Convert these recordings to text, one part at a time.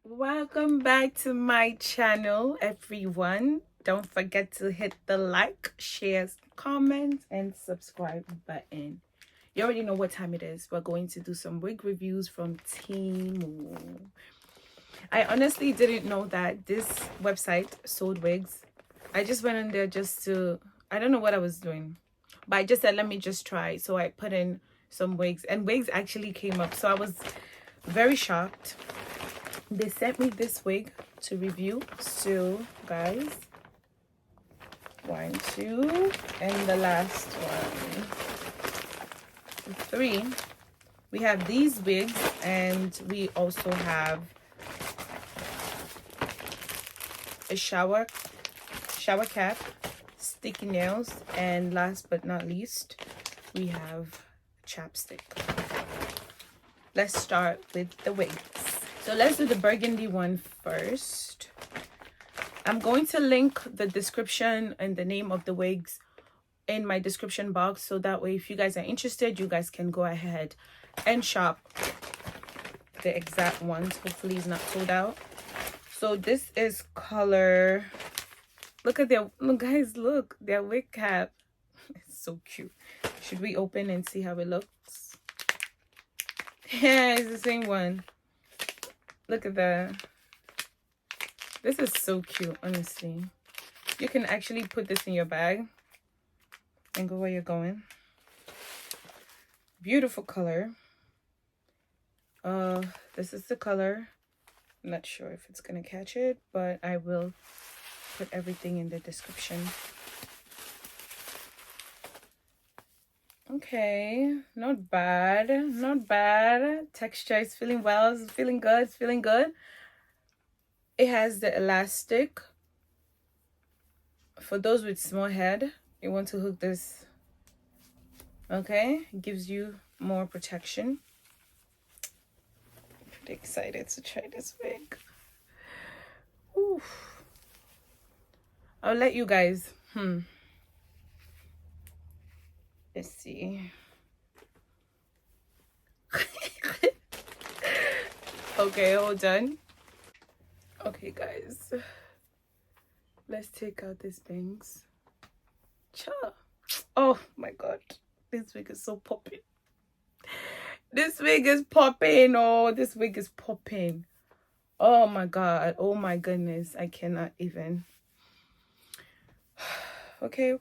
Welcome back to my channel, everyone. Don't forget to hit the like, share, comment, and subscribe button. You already know what time it is. We're going to do some wig reviews from TEMU. I honestly didn't know that this website sold wigs. I just went on there just to, I don't know what I was doing, but I just said, let me just try. So I put in some wigs, and wigs actually came up. So I was very shocked. They sent me this wig to review. So guys, 1, 2, and the last one, 3. We have these wigs, and we also have a shower cap, sticky nails, and last but not least, we have chapstick. Let's start with the wigs. So let's do the burgundy one first. I'm going to link the description and the name of the wigs in my description box, so that way if you guys are interested, you guys can go ahead and shop the exact ones. Hopefully it's not sold out. So this is color, look at their, look guys, look, their wig cap. It's so cute. Should we open and see how it looks? Yeah, it's the same one. Look at that. This is so cute, honestly. You can actually put this in your bag and go where you're going. Beautiful color. This is the color. I'm not sure if it's gonna catch it, but I will put everything in the description. Okay, not bad, not bad. Texture is feeling well, it's feeling good, it's feeling good. It has the elastic. For those with small head, you want to hook this. Okay, it gives you more protection. I'm pretty excited to try this wig. Oof. I'll let you guys, let's see. Okay, hold on. Okay guys, let's take out these bangs. Cha. Oh my god, this wig is so popping. This wig is popping. Oh, this wig is popping. Oh my god, oh my goodness, I cannot even. Okay.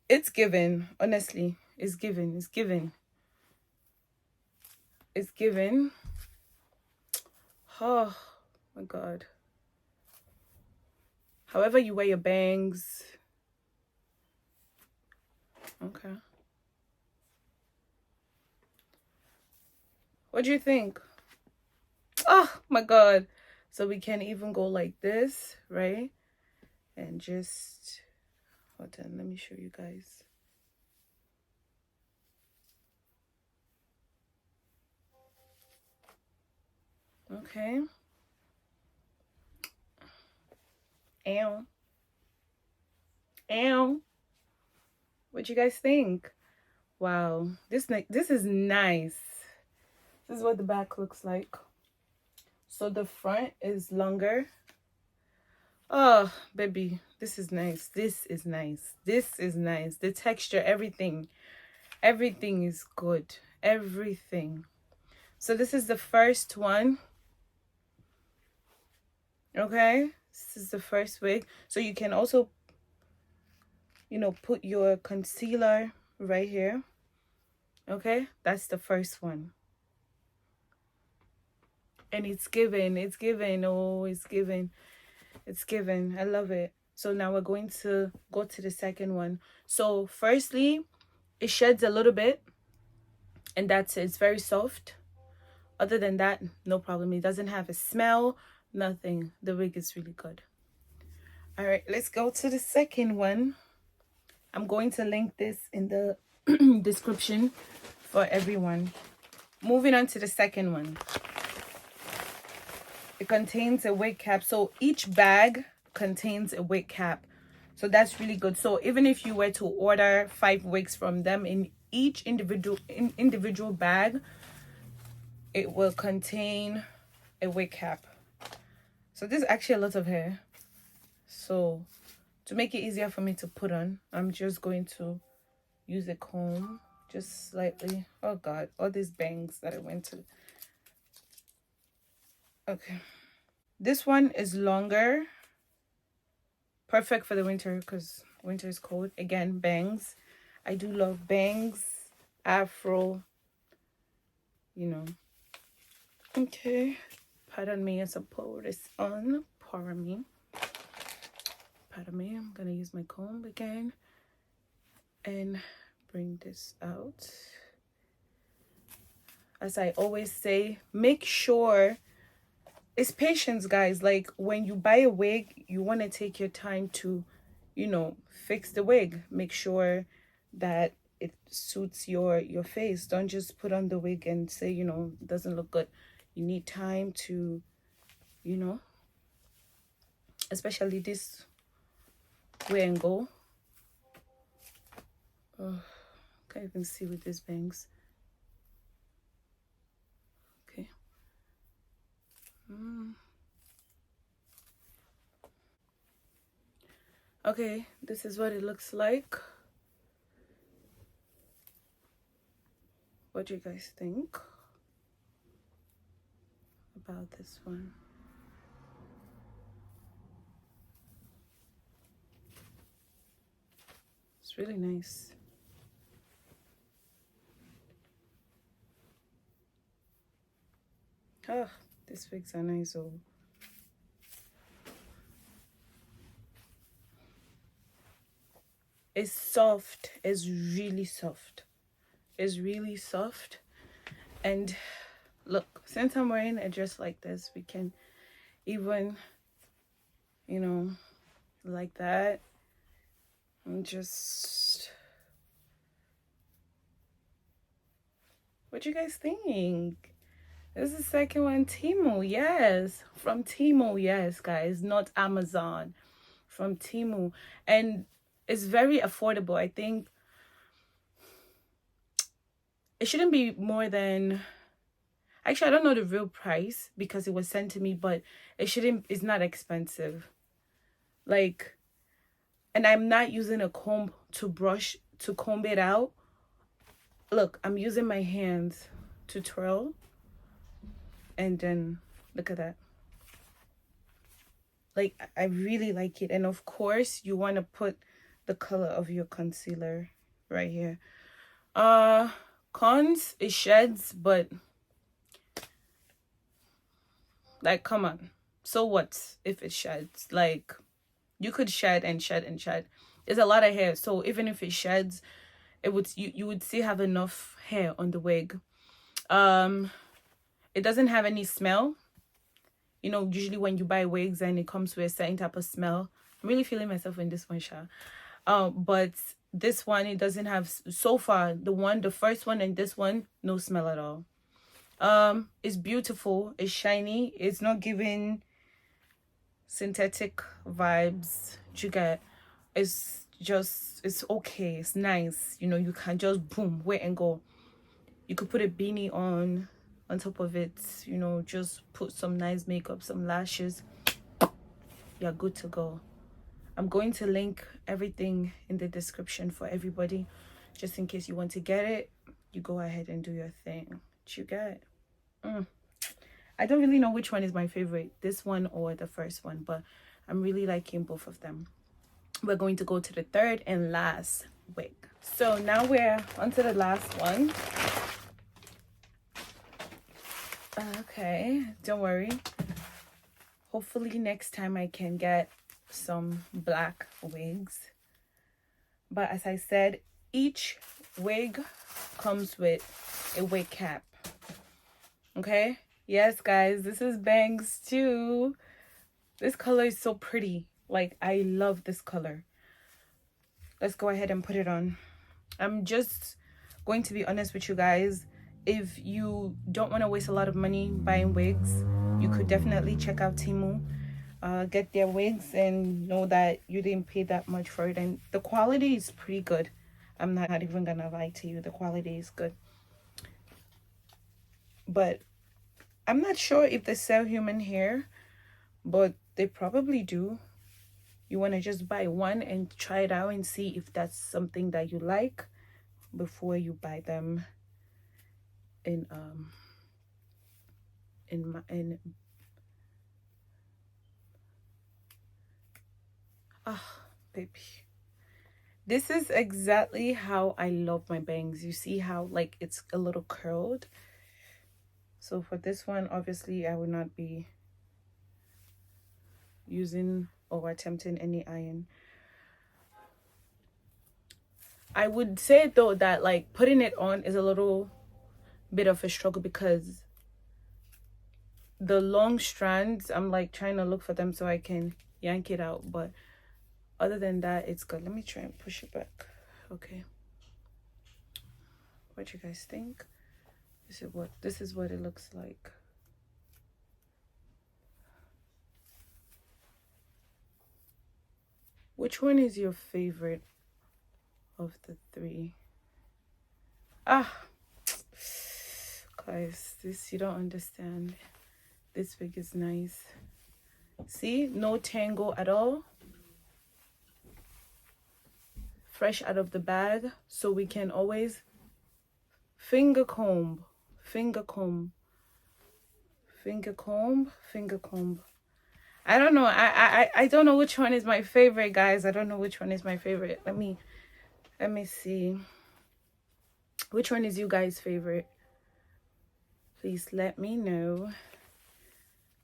It's given, honestly. It's given. Oh my god. However you wear your bangs. Okay. What do you think? Oh my god. So we can even go like this, right? And just hold on, let me show you guys. Okay. Ow. What you guys think? Wow, this is nice. This is what the back looks like. So the front is longer. Oh baby, this is nice. The texture, everything is good. Everything. So this is the first one. Okay, this is the first wig. So you can also, you know, put your concealer right here. Okay, that's the first one. And it's given. Oh, it's given. I love it. So now we're going to go to the second one. So firstly, it sheds a little bit, and that's it. It's very soft. Other than that, no problem. It doesn't have a smell, nothing. The wig is really good. All right, let's go to the second one. I'm going to link this in the description for everyone. Moving on to the second one. It contains a wig cap. So each bag contains a wig cap. So that's really good. So even if you were to order 5 wigs from them, in each individual bag, it will contain a wig cap. So this is actually a lot of hair. So to make it easier for me to put on, I'm just going to use a comb just slightly. Oh god, all these bangs that I went to. Okay, this one is longer, perfect for the winter because winter is cold. Again, bangs. I do love bangs, afro, you know. Okay, pardon me as I pour this on. Pardon me. Pardon me. I'm gonna use my comb again and bring this out. As I always say, make sure it's patience, guys. Like when you buy a wig, you want to take your time to, you know, fix the wig. Make sure that it suits your face. Don't just put on the wig and say, you know, it doesn't look good. You need time to, you know, especially this wear and go. Oh, can't even see with these bangs. Okay. Okay, this is what it looks like. What do you guys think about this one? It's really nice. Oh, these wigs are nice. Oh, it's soft. It's really soft. It's really soft. And look, since I'm wearing a dress like this, we can even, you know, like that, and just, what you guys think? This is the second one. TEMU, yes, from TEMU, yes, guys, not Amazon, from TEMU. And it's very affordable. I think it shouldn't be more than, actually I don't know the real price because it was sent to me, but it's not expensive. Like, and I'm not using a comb to comb it out. Look, I'm using my hands to twirl, and then look at that. Like, I really like it. And of course you want to put the color of your concealer right here. Cons, it sheds, but like, come on, so what if it sheds? Like, you could shed and shed and shed. It's a lot of hair, so even if it sheds, it would, you would still have enough hair on the wig. It doesn't have any smell. You know, usually when you buy wigs and it comes with a certain type of smell. I'm really feeling myself in this one, Sha. But this one, it doesn't have, so far, the first one and this one, no smell at all. It's beautiful, it's shiny, it's not giving synthetic vibes. You get, it's just, it's okay, it's nice. You know, you can just boom, wear and go. You could put a beanie on top of it, you know, just put some nice makeup, some lashes, you're good to go. I'm going to link everything in the description for everybody, just in case you want to get it. You go ahead and do your thing. What you get? I don't really know which one is my favorite, this one or the first one, but I'm really liking both of them. We're going to go to the third and last wig. So now we're on to the last one. Okay, don't worry. Hopefully next time I can get some black wigs. But as I said, each wig comes with a wig cap. Okay? Yes, guys, this is bangs too. This color is so pretty. Like, I love this color. Let's go ahead and put it on. I'm just going to be honest with you guys. If you don't want to waste a lot of money buying wigs, you could definitely check out TEMU. Get their wigs and know that you didn't pay that much for it. And the quality is pretty good. I'm not even gonna lie to you. The quality is good. But I'm not sure if they sell human hair, but they probably do. You want to just buy one and try it out and see if that's something that you like before you buy them in in ah, baby. This is exactly how I love my bangs. You see how like it's a little curled. So for this one, obviously I will not be using or attempting any iron. I would say though that like putting it on is a little bit of a struggle because the long strands, I'm like trying to look for them so I can yank it out, but other than that, it's good. Let me try and push it back. Okay, what you guys think? This is what it looks like. Which one is your favorite of the three? Ah, guys, this you don't understand. This wig is nice. See, no tangle at all. Fresh out of the bag, so we can always finger comb, finger comb, finger comb, finger comb. I don't know. I don't know which one is my favorite, guys. I don't know which one is my favorite. Let me see. Which one is you guys' favorite? Please let me know.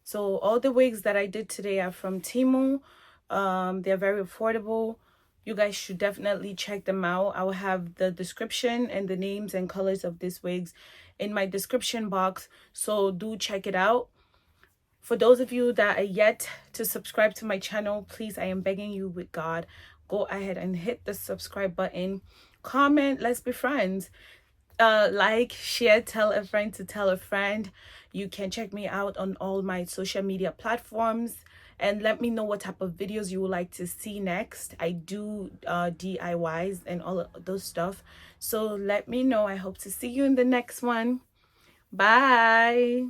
So all the wigs that I did today are from TEMU. They're very affordable. You guys should definitely check them out. I will have the description and the names and colors of these wigs in my description box, so do check it out. For those of you that are yet to subscribe to my channel, please, I am begging you with God, go ahead and hit the subscribe button, comment, let's be friends. Like, share, tell a friend to tell a friend. You can check me out on all my social media platforms and let me know what type of videos you would like to see next. I do DIYs and all of those stuff, so let me know. I hope to see you in the next one. Bye.